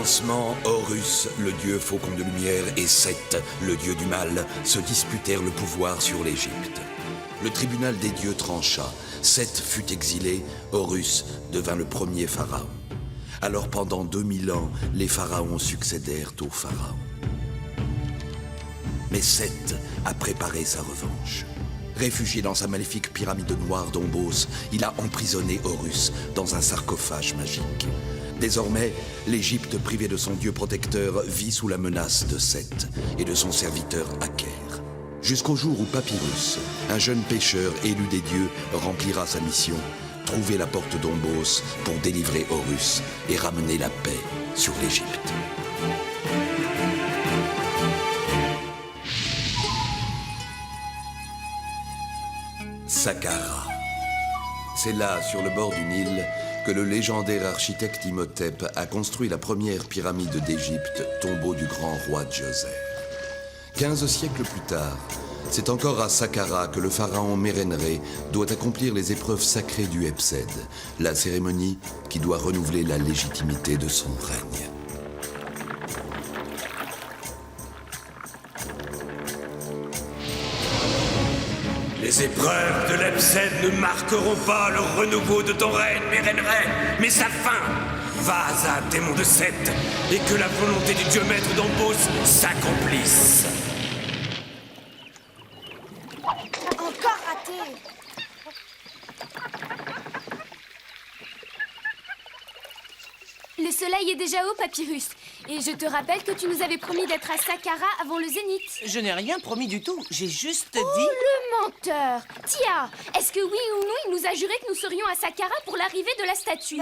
commencement, Horus, le dieu faucon de lumière, et Seth, le dieu du mal, se disputèrent le pouvoir sur l'Égypte. Le tribunal des dieux trancha. Seth fut exilé, Horus devint le premier pharaon. Alors pendant 2000 ans, les pharaons succédèrent aux pharaons. Mais Seth a préparé sa revanche. Réfugié dans sa maléfique pyramide noire d'Ombos, il a emprisonné Horus dans un sarcophage magique. Désormais, l'Égypte, privée de son dieu protecteur, vit sous la menace de Seth et de son serviteur Aker. Jusqu'au jour où Papyrus, un jeune pêcheur élu des dieux, remplira sa mission, trouver la porte d'Ombos pour délivrer Horus et ramener la paix sur l'Égypte. Saqqara. C'est là, sur le bord du Nil, que le légendaire architecte Imhotep a construit la première pyramide d'Égypte, tombeau du grand roi Djoser. 15 siècles plus tard, c'est encore à Saqqara que le pharaon Mérénrê doit accomplir les épreuves sacrées du Hebsed, la cérémonie qui doit renouveler la légitimité de son règne. Les épreuves de l'Ebsed ne marqueront pas le renouveau de ton règne, Mérénrê, mais sa fin. Vas à démon de Seth et que la volonté du dieu maître d'Ombos s'accomplisse. Encore raté. Le soleil est déjà haut, Papyrus. Et je te rappelle que tu nous avais promis d'être à Saqqara avant le zénith. Je n'ai rien promis du tout. J'ai juste dit... Le menteur! Tia, est-ce que oui ou non il nous a juré que nous serions à Saqqara pour l'arrivée de la statue?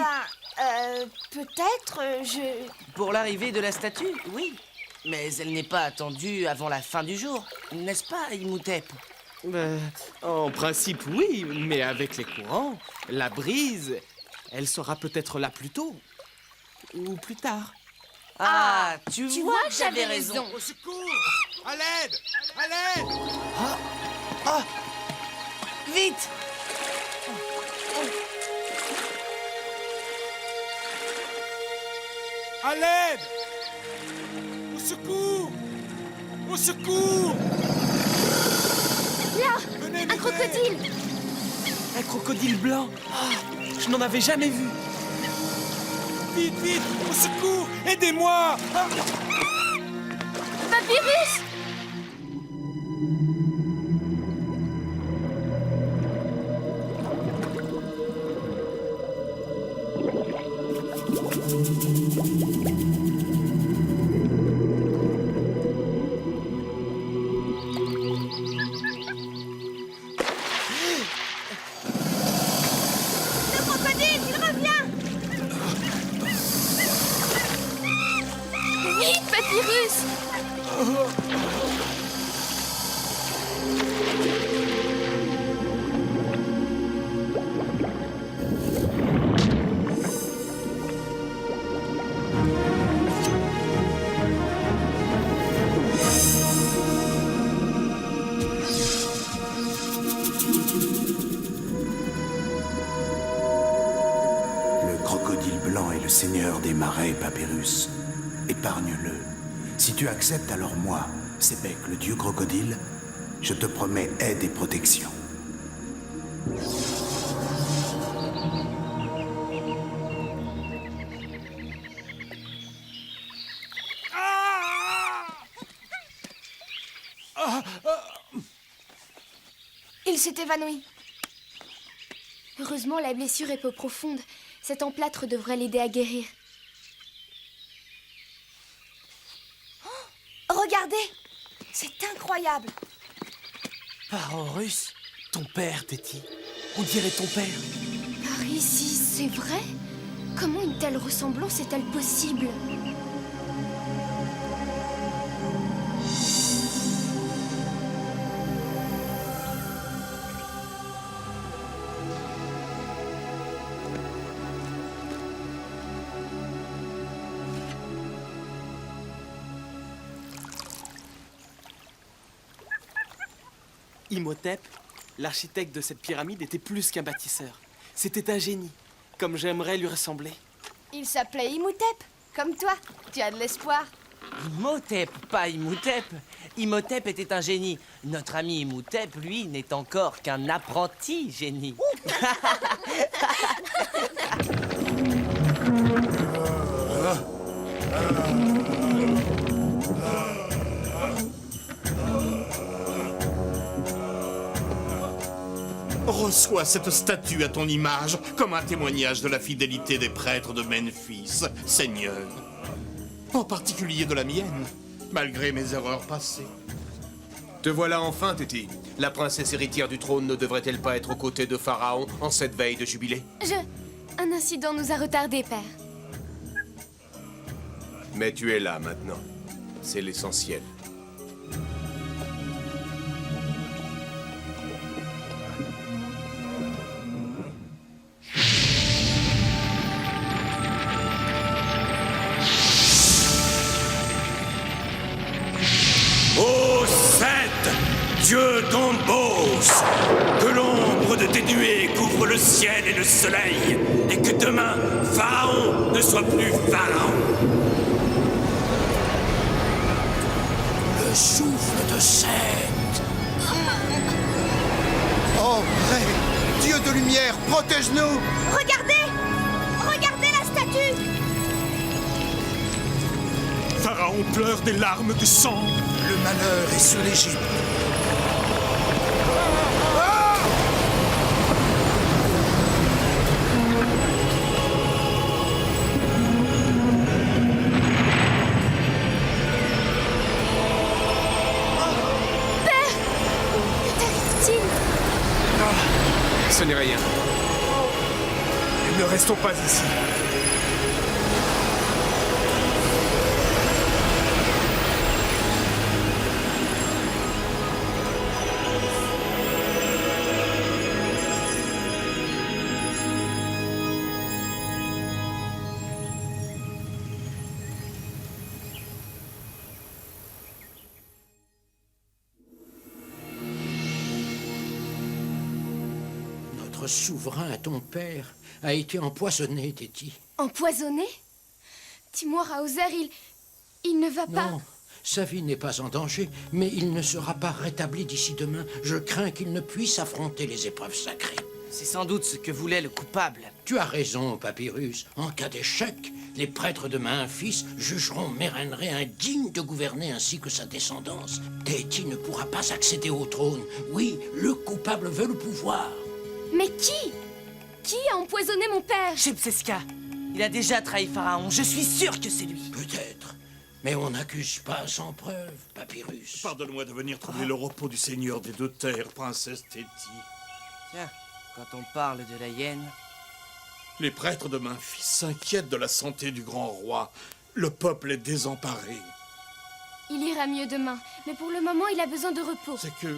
Peut-être, Pour l'arrivée de la statue, oui. Mais elle n'est pas attendue avant la fin du jour. N'est-ce pas, Imhotep? En principe, oui, mais avec les courants, la brise, elle sera peut-être là plus tôt. Ou plus tard. Ah, tu vois que j'avais raison. Au secours! À l'aide! À l'aide! Vite! À l'aide! Au secours! Au secours! Là, Venez un m'aider! crocodile! Un crocodile blanc. Je n'en avais jamais vu. Vite, vite! Au secours! Aidez-moi! Papyrus! le crocodile, il revient. Vite, Papyrus! Le crocodile blanc est le seigneur des marais, Papyrus. Épargne-le. Si tu acceptes, alors moi, Sebek, le dieu crocodile, je te promets aide et protection. Il s'est évanoui. Heureusement, la blessure est peu profonde. Cet emplâtre devrait l'aider à guérir. Regardez, c'est incroyable. Par Horus, ton père, Téti. On dirait ton père. Par ici, c'est vrai? Comment une telle ressemblance est-elle possible? Imhotep, l'architecte de cette pyramide, était plus qu'un bâtisseur. C'était un génie, comme j'aimerais lui ressembler. Il s'appelait Imhotep, comme toi. Tu as de l'espoir. Imhotep, pas Imhotep. Imhotep était un génie. Notre ami Imhotep, lui, n'est encore qu'un apprenti génie. Reçois cette statue à ton image comme un témoignage de la fidélité des prêtres de Memphis, Seigneur. En particulier de la mienne, malgré mes erreurs passées. Te voilà enfin, Téti. La princesse héritière du trône ne devrait-elle pas être aux côtés de Pharaon en cette veille de jubilé? Un incident nous a retardés, père. Mais tu es là maintenant. C'est l'essentiel. Ô Seth, dieu d'Ombos, que l'ombre de tes nuées couvre le ciel et le soleil, et que demain, Pharaon ne soit plus Pharaon. Le souffle de Seth. Oh, Ré, Dieu de lumière, protège-nous! Regardez! Regardez la statue! Pharaon pleure des larmes de sang. Le malheur est sur l'Égypte. Qu'arrive-t-il? Ce n'est rien. Ne restons pas ici. Notre souverain, ton père, a été empoisonné, Téti. Empoisonné? Timur Hauser, il ne va pas... Non, sa vie n'est pas en danger, mais il ne sera pas rétabli d'ici demain. Je crains qu'il ne puisse affronter les épreuves sacrées. C'est sans doute ce que voulait le coupable. Tu as raison, Papyrus. En cas d'échec, les prêtres de Memphis jugeront Mérenré indigne de gouverner ainsi que sa descendance. Téti ne pourra pas accéder au trône. Oui, le coupable veut le pouvoir. Mais qui? Qui a empoisonné mon père? Shepseska, il a déjà trahi Pharaon. Je suis sûr que c'est lui. Peut-être. Mais on n'accuse pas sans preuve, Papyrus. Pardonne-moi de venir troubler le repos du Seigneur des deux terres, princesse Téti. Tiens, quand on parle de la hyène... Les prêtres de Memphis s'inquiètent de la santé du grand roi. Le peuple est désemparé. Il ira mieux demain, mais pour le moment, il a besoin de repos. C'est que...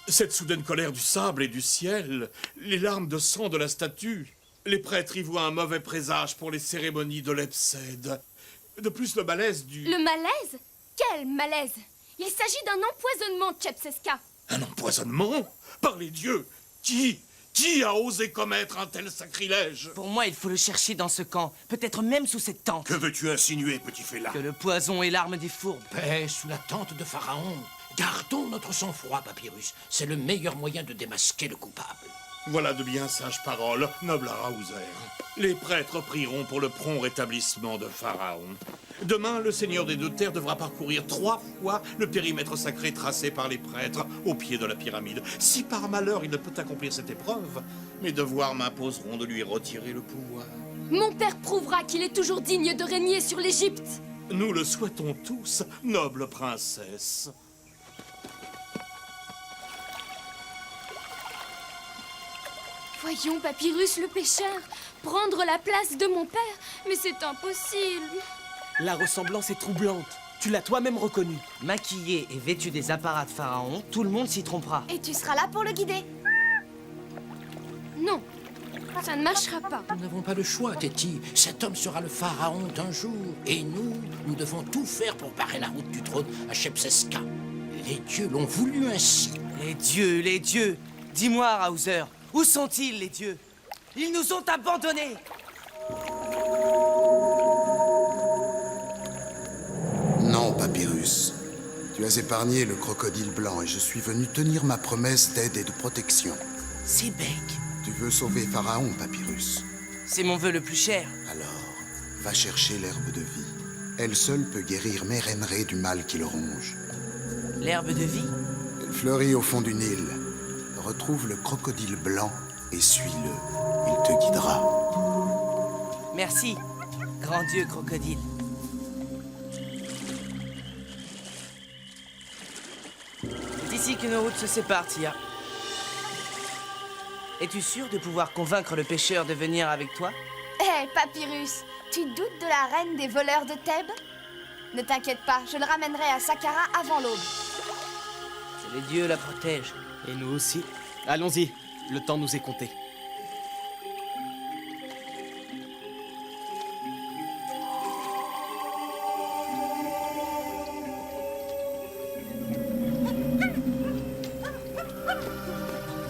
cette soudaine colère du sable et du ciel, les larmes de sang de la statue, les prêtres y voient un mauvais présage pour les cérémonies de l'Epsède. De plus, le malaise du... Le malaise? Quel malaise? Il s'agit d'un empoisonnement, Tchepseska. Un empoisonnement? Par les dieux! Qui a osé commettre un tel sacrilège? Pour moi, il faut le chercher dans ce camp, peut-être même sous cette tente. Que veux-tu insinuer, petit félin? Que le poison est l'arme des fourbes. Paix sous la tente de Pharaon. Gardons notre sang-froid, Papyrus. C'est le meilleur moyen de démasquer le coupable. Voilà de bien sages paroles, noble Hauser. Les prêtres prieront pour le prompt rétablissement de Pharaon. Demain, le Seigneur des deux terres devra parcourir 3 fois le périmètre sacré tracé par les prêtres au pied de la pyramide. Si par malheur il ne peut accomplir cette épreuve, mes devoirs m'imposeront de lui retirer le pouvoir. Mon père prouvera qu'il est toujours digne de régner sur l'Égypte. Nous le souhaitons tous, noble princesse. Voyons, Papyrus le pêcheur, prendre la place de mon père, mais c'est impossible. La ressemblance est troublante. Tu l'as toi-même reconnu. Maquillé et vêtu des apparats de Pharaon, tout le monde s'y trompera. Et tu seras là pour le guider. Non, ça ne marchera pas. Nous n'avons pas le choix, Téti. Cet homme sera le pharaon d'un jour. Et nous devons tout faire pour barrer la route du trône à Shepseska. Les dieux l'ont voulu ainsi. Les dieux, les dieux. Dis-moi, Hauser, où sont-ils, les dieux? Ils nous ont abandonnés. Tu as épargné le crocodile blanc et je suis venu tenir ma promesse d'aide et de protection. C'est Beck. Tu veux sauver Pharaon, Papyrus? C'est mon vœu le plus cher. Alors, va chercher l'herbe de vie. Elle seule peut guérir Mérenré du mal qui le ronge. L'herbe de vie? Elle fleurit au fond du Nil. Retrouve le crocodile blanc et suis-le. Il te guidera. Merci, grand dieu crocodile. C'est ici que nos routes se séparent, Tia. Es-tu sûr de pouvoir convaincre le pêcheur de venir avec toi? Hé, Papyrus, tu doutes de la reine des voleurs de Thèbes? Ne t'inquiète pas, je le ramènerai à Saqqara avant l'aube. Que les dieux la protègent. Et nous aussi. Allons-y, le temps nous est compté.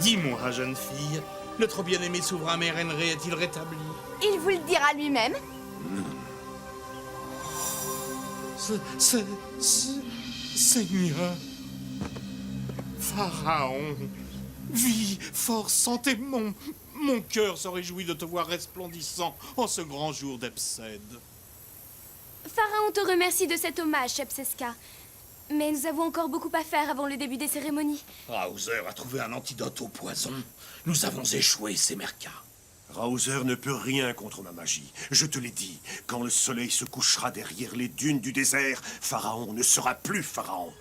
Dis-moi, jeune fille, notre bien-aimé souverain Mérenré est-il rétabli? Il vous le dira lui-même. Seigneur... Pharaon... Vie, force, santé, mon cœur se réjouit de te voir resplendissant en ce grand jour d'Ebsed. Pharaon te remercie de cet hommage, Shepseska. Mais nous avons encore beaucoup à faire avant le début des cérémonies. Raouzer a trouvé un antidote au poison. Nous avons échoué, Semerka. Raouzer ne peut rien contre ma magie. Je te l'ai dit, quand le soleil se couchera derrière les dunes du désert, Pharaon ne sera plus Pharaon.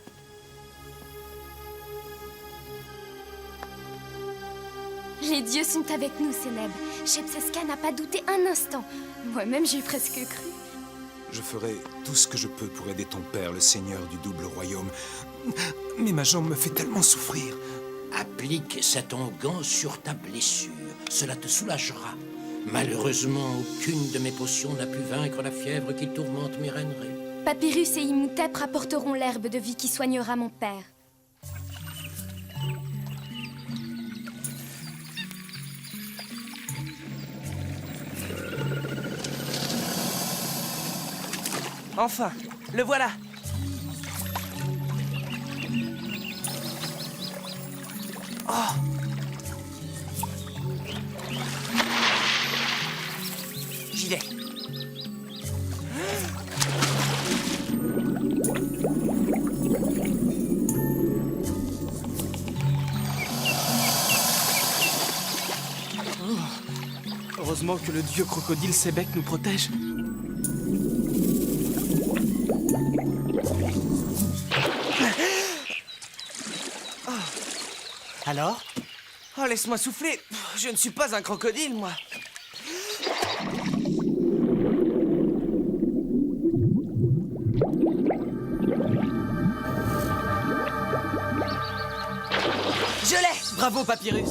Les dieux sont avec nous, Seneb. Shepseska n'a pas douté un instant. Moi-même, j'y ai presque cru. Je ferai tout ce que je peux pour aider ton père, le seigneur du double royaume. Mais ma jambe me fait tellement souffrir. Applique cet onguent sur ta blessure. Cela te soulagera. Malheureusement, aucune de mes potions n'a pu vaincre la fièvre qui tourmente Mérenré. Papyrus et Imhotep rapporteront l'herbe de vie qui soignera mon père. Enfin, le voilà. Oh! J'y vais. Heureusement que le dieu crocodile Sebek nous protège. Alors? Oh, laisse-moi souffler. Je ne suis pas un crocodile, moi. Je l'ai! Bravo, Papyrus!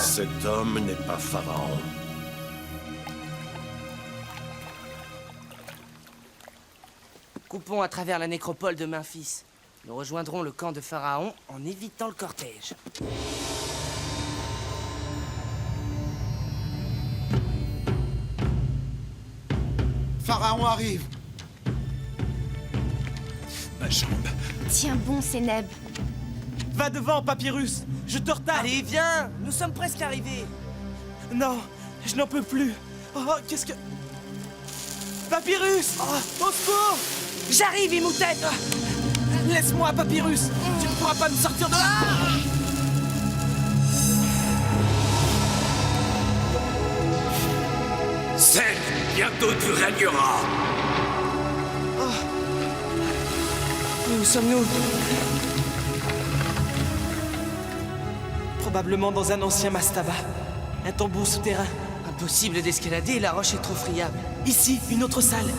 Cet homme n'est pas Pharaon. Coupons à travers la nécropole de Memphis. Nous rejoindrons le camp de Pharaon en évitant le cortège. Pharaon arrive! Ma jambe. Tiens bon, Seneb. Va devant, Papyrus! Je te retarde! Allez, viens! Nous sommes presque arrivés. Non, je n'en peux plus! Oh, qu'est-ce que... Papyrus! Oh, au secours! J'arrive, Imhotep! Laisse-moi, Papyrus! Tu ne pourras pas me sortir de là! Seth, bientôt tu régneras. Où sommes-nous? Probablement dans un ancien mastaba. Un tombeau souterrain. Impossible d'escalader, la roche est trop friable. Ici, une autre salle.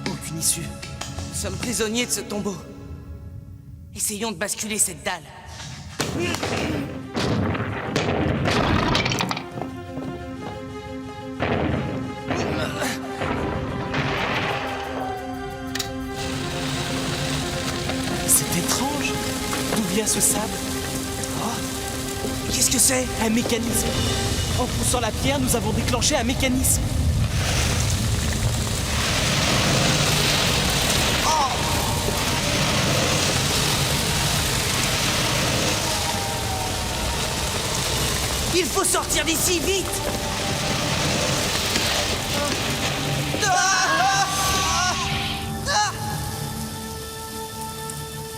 Aucune issue. Nous sommes prisonniers de ce tombeau. Essayons de basculer cette dalle. Qu'est-ce que c'est? Un mécanisme. En poussant la pierre, nous avons déclenché un mécanisme. Il faut sortir d'ici, vite!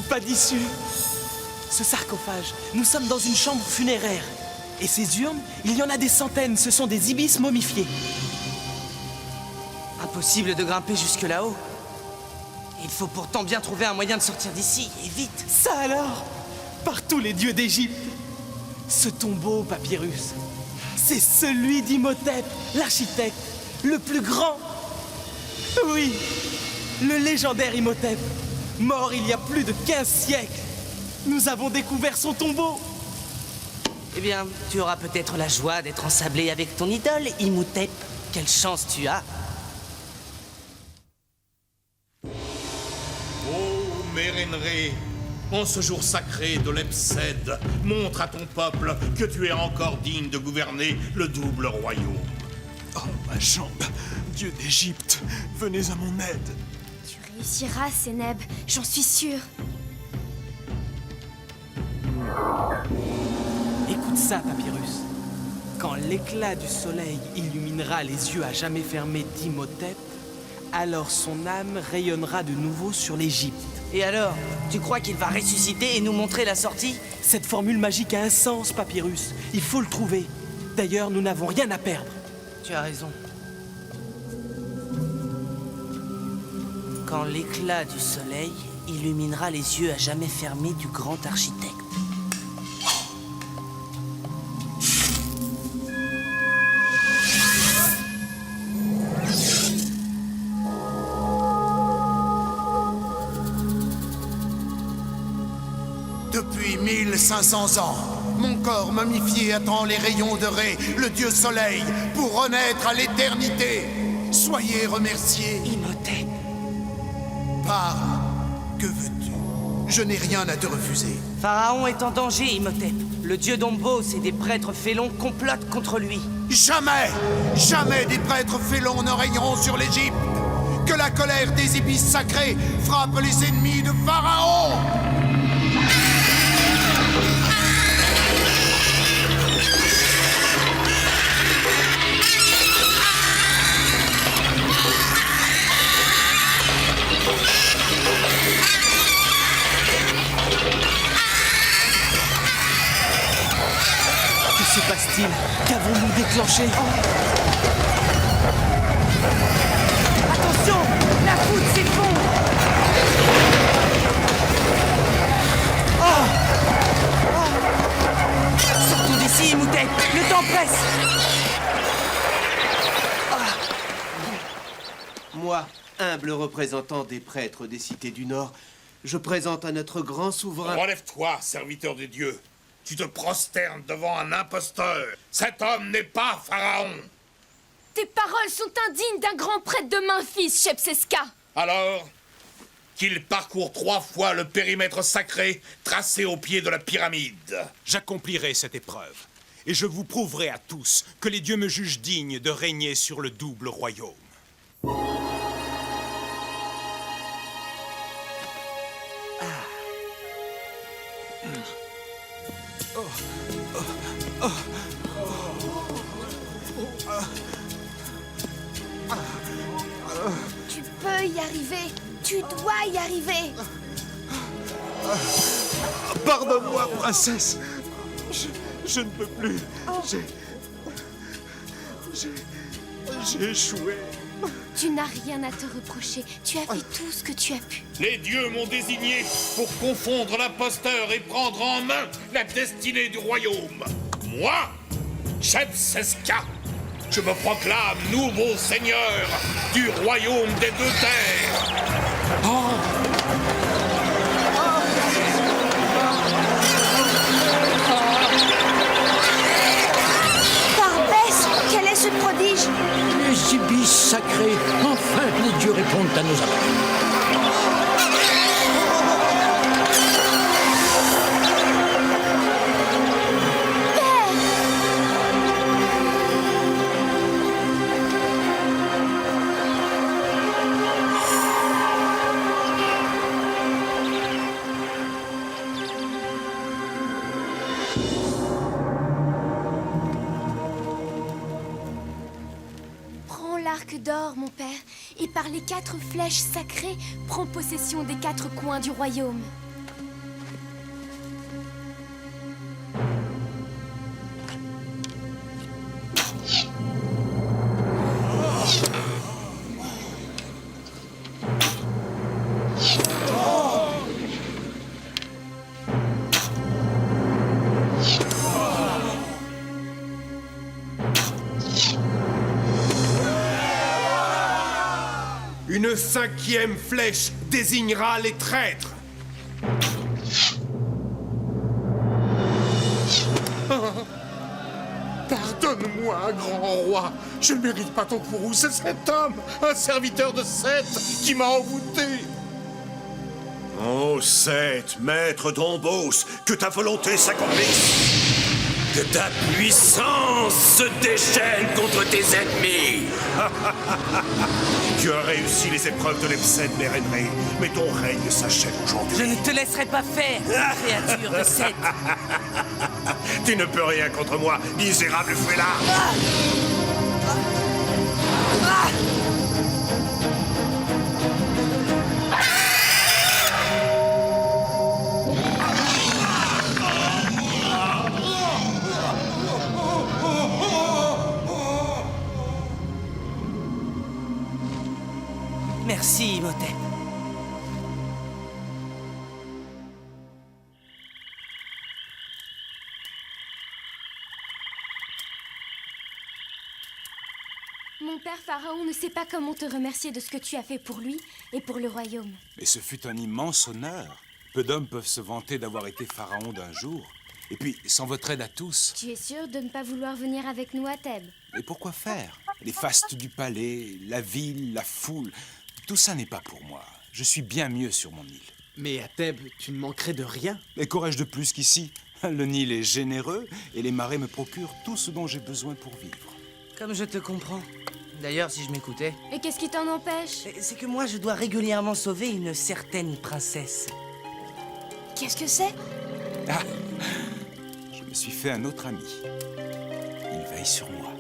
Pas d'issue. Ce sarcophage, nous sommes dans une chambre funéraire. Et ces urnes, il y en a des centaines, ce sont des ibis momifiés. Impossible de grimper jusque là-haut. Il faut pourtant bien trouver un moyen de sortir d'ici, et vite! Ça alors? Par tous les dieux d'Égypte! Ce tombeau, Papyrus, c'est celui d'Imhotep, l'architecte, le plus grand. Oui, le légendaire Imhotep, mort il y a plus de 15 siècles. Nous avons découvert son tombeau. Eh bien, tu auras peut-être la joie d'être ensablé avec ton idole, Imhotep. Quelle chance tu as! Ô Mérénré, en ce jour sacré de l'Ebsed, montre à ton peuple que tu es encore digne de gouverner le double royaume. Oh, ma jambe! Dieu d'Égypte, venez à mon aide! Tu réussiras, Sénèb, j'en suis sûre. Écoute ça, Papyrus. Quand l'éclat du soleil illuminera les yeux à jamais fermés d'Imhotep, alors son âme rayonnera de nouveau sur l'Égypte. Et alors, tu crois qu'il va ressusciter et nous montrer la sortie? Cette formule magique a un sens, Papyrus. Il faut le trouver. D'ailleurs, nous n'avons rien à perdre. Tu as raison. Quand l'éclat du soleil illuminera les yeux à jamais fermés du grand architecte. Depuis 1500 ans, mon corps momifié attend les rayons de Ré, le dieu soleil, pour renaître à l'éternité. Soyez remerciés. Imhotep. Parle. Que veux-tu? Je n'ai rien à te refuser. Pharaon est en danger, Imhotep. Le dieu d'Ombos et des prêtres félons complotent contre lui. Jamais, jamais des prêtres félons ne régneront sur l'Égypte. Que la colère des ibis sacrés frappe les ennemis de Pharaon. Que se passe-t-il? Qu'avons-nous déclenché? Attention! La voûte s'effondre! Sortons d'ici, Imhotep! Le temps presse! Moi, humble représentant des prêtres des cités du Nord, je présente à notre grand souverain... Relève-toi, serviteur des dieux. Tu te prosternes devant un imposteur. Cet homme n'est pas Pharaon. Tes paroles sont indignes d'un grand prêtre de Memphis, Shepseska. Alors, qu'il parcourt 3 fois le périmètre sacré tracé au pied de la pyramide. J'accomplirai cette épreuve, et je vous prouverai à tous que les dieux me jugent digne de régner sur le double royaume. Tu peux y arriver. Tu dois y arriver. Pardonne-moi, princesse. Je ne peux plus. J'ai échoué. Tu n'as rien à te reprocher. Tu as fait tout ce que tu as pu. Les dieux m'ont désigné pour confondre l'imposteur et prendre en main la destinée du royaume. Moi, Shepseska, je me proclame nouveau seigneur du royaume des 2 terres. Barbès, quel est ce prodige? Les ibis sacrés, enfin les dieux répondent à nos appels. Père! l'arc d'or, mon père, et par les 4 flèches sacrées, prends possession des 4 coins du royaume. Une 5e flèche désignera les traîtres. Pardonne-moi, grand roi. Je ne mérite pas ton courroux. C'est cet homme, un serviteur de Seth, qui m'a envoûté. Oh, Seth, maître d'Ombos, que ta volonté s'accomplisse. Que ta puissance se déchaîne contre tes ennemis. Tu as réussi les épreuves de l'Epsède, Mérenré, mais ton règne s'achève aujourd'hui. Je ne te laisserai pas faire, créature de Seth. Tu ne peux rien contre moi, misérable félard. Merci, Imhotep. Mon père Pharaon ne sait pas comment te remercier de ce que tu as fait pour lui et pour le royaume. Mais ce fut un immense honneur. Peu d'hommes peuvent se vanter d'avoir été pharaon d'un jour. Et puis, sans votre aide à tous... Tu es sûr de ne pas vouloir venir avec nous à Thèbes? Mais pourquoi faire? Les fastes du palais, la ville, la foule... Tout ça n'est pas pour moi. Je suis bien mieux sur mon île. Mais à Thèbes, tu ne manquerais de rien. Mais qu'aurais-je de plus qu'ici? Le Nil est généreux et les marais me procurent tout ce dont j'ai besoin pour vivre. Comme je te comprends. D'ailleurs, si je m'écoutais... Et qu'est-ce qui t'en empêche? C'est que moi, je dois régulièrement sauver une certaine princesse. Qu'est-ce que c'est? Ah, je me suis fait un autre ami. Il veille sur moi.